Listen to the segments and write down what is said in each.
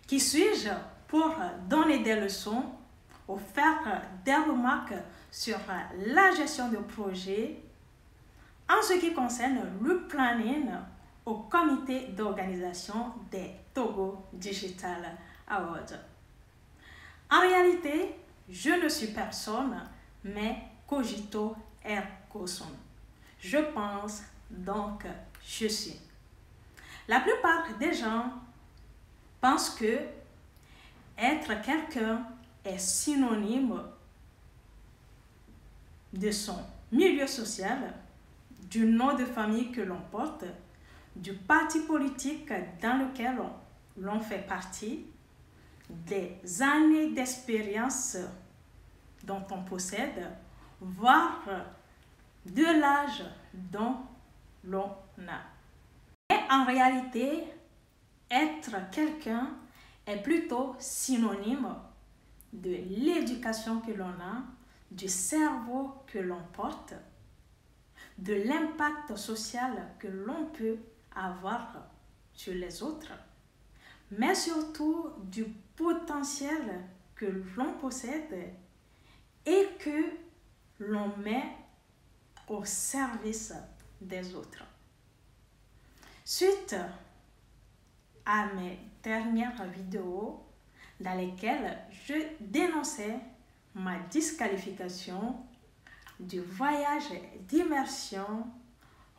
Qui suis-je pour donner des leçons ou faire des remarques sur la gestion de projet en ce qui concerne le planning au comité d'organisation des Togo Digital Awards. En réalité, je ne suis personne, mais cogito ergo sum. Je pense, donc je suis. La plupart des gens pensent que être quelqu'un est synonyme de son milieu social, du nom de famille que l'on porte, du parti politique dans lequel l'on fait partie, des années d'expérience dont on possède, voire de l'âge dont l'on a. Mais en réalité, être quelqu'un est plutôt synonyme de l'éducation que l'on a, du cerveau que l'on porte, de l'impact social que l'on peut avoir sur les autres, mais surtout du potentiel que l'on possède et que l'on met au service des autres. Suite à mes dernières vidéos dans lesquelles je dénonçais ma disqualification du voyage d'immersion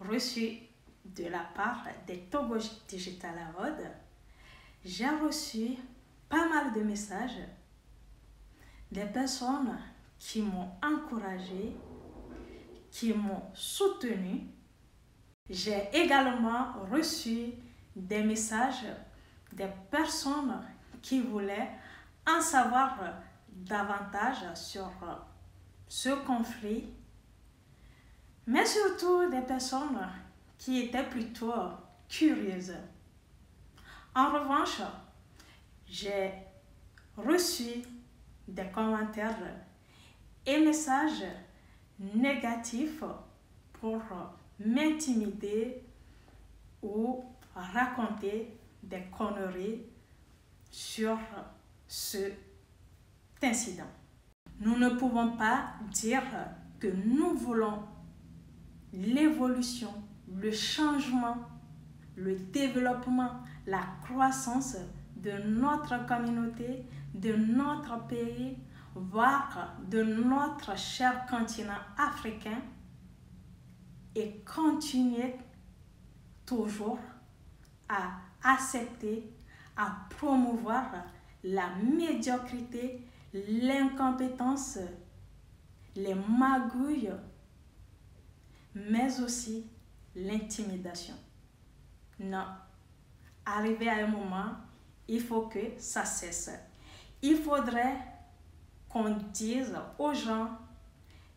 reçu de la part des Togo Digital Awards, j'ai reçu pas mal de messages des personnes qui m'ont encouragé, qui m'ont soutenu. J'ai également reçu des messages des personnes qui voulaient en savoir davantage sur ce conflit, mais surtout des personnes qui étaient plutôt curieuses. En revanche, j'ai reçu des commentaires et messages négatifs pour m'intimider ou raconter des conneries sur cet incident. Nous ne pouvons pas dire que nous voulons l'évolution, le changement, le développement, la croissance de notre communauté, de notre pays, voire de notre cher continent africain et continuer toujours à accepter, à promouvoir la médiocrité, l'incompétence, les magouilles, mais aussi l'intimidation. Non, arrivé à un moment, il faut que ça cesse. Il faudrait qu'on dise aux gens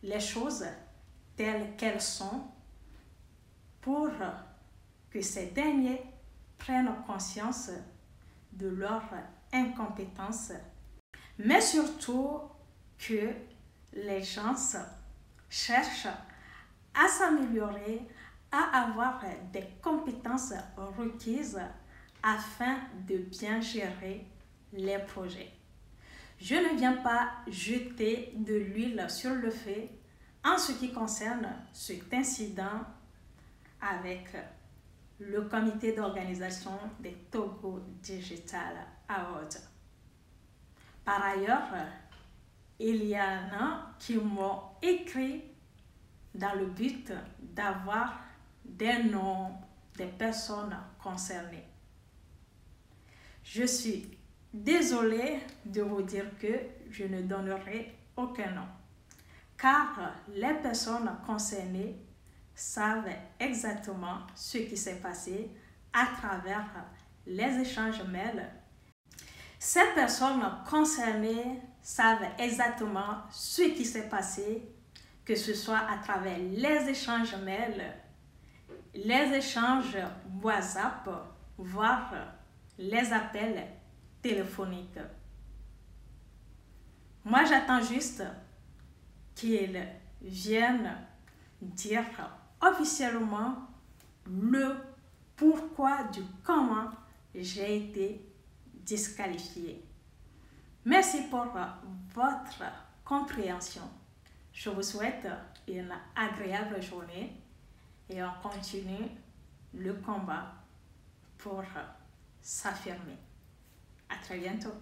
les choses telles qu'elles sont pour que ces derniers prennent conscience de leur incompétence, mais surtout que les gens cherchent à s'améliorer, à avoir des compétences requises afin de bien gérer les projets. Je ne viens pas jeter de l'huile sur le feu en ce qui concerne cet incident avec le comité d'organisation des Togo Digital Awards. Par ailleurs, il y en a qui m'ont écrit dans le but d'avoir des noms des personnes concernées. Je suis désolée de vous dire que je ne donnerai aucun nom, car les personnes concernées savent exactement ce qui s'est passé à travers les échanges mails. Ces personnes concernées savent exactement ce qui s'est passé, que ce soit à travers les échanges mails, les échanges WhatsApp, voire les appels téléphoniques. Moi, j'attends juste qu'ils viennent dire officiellement le pourquoi du comment j'ai été disqualifiés. Merci pour votre compréhension. Je vous souhaite une agréable journée et on continue le combat pour s'affirmer. À très bientôt.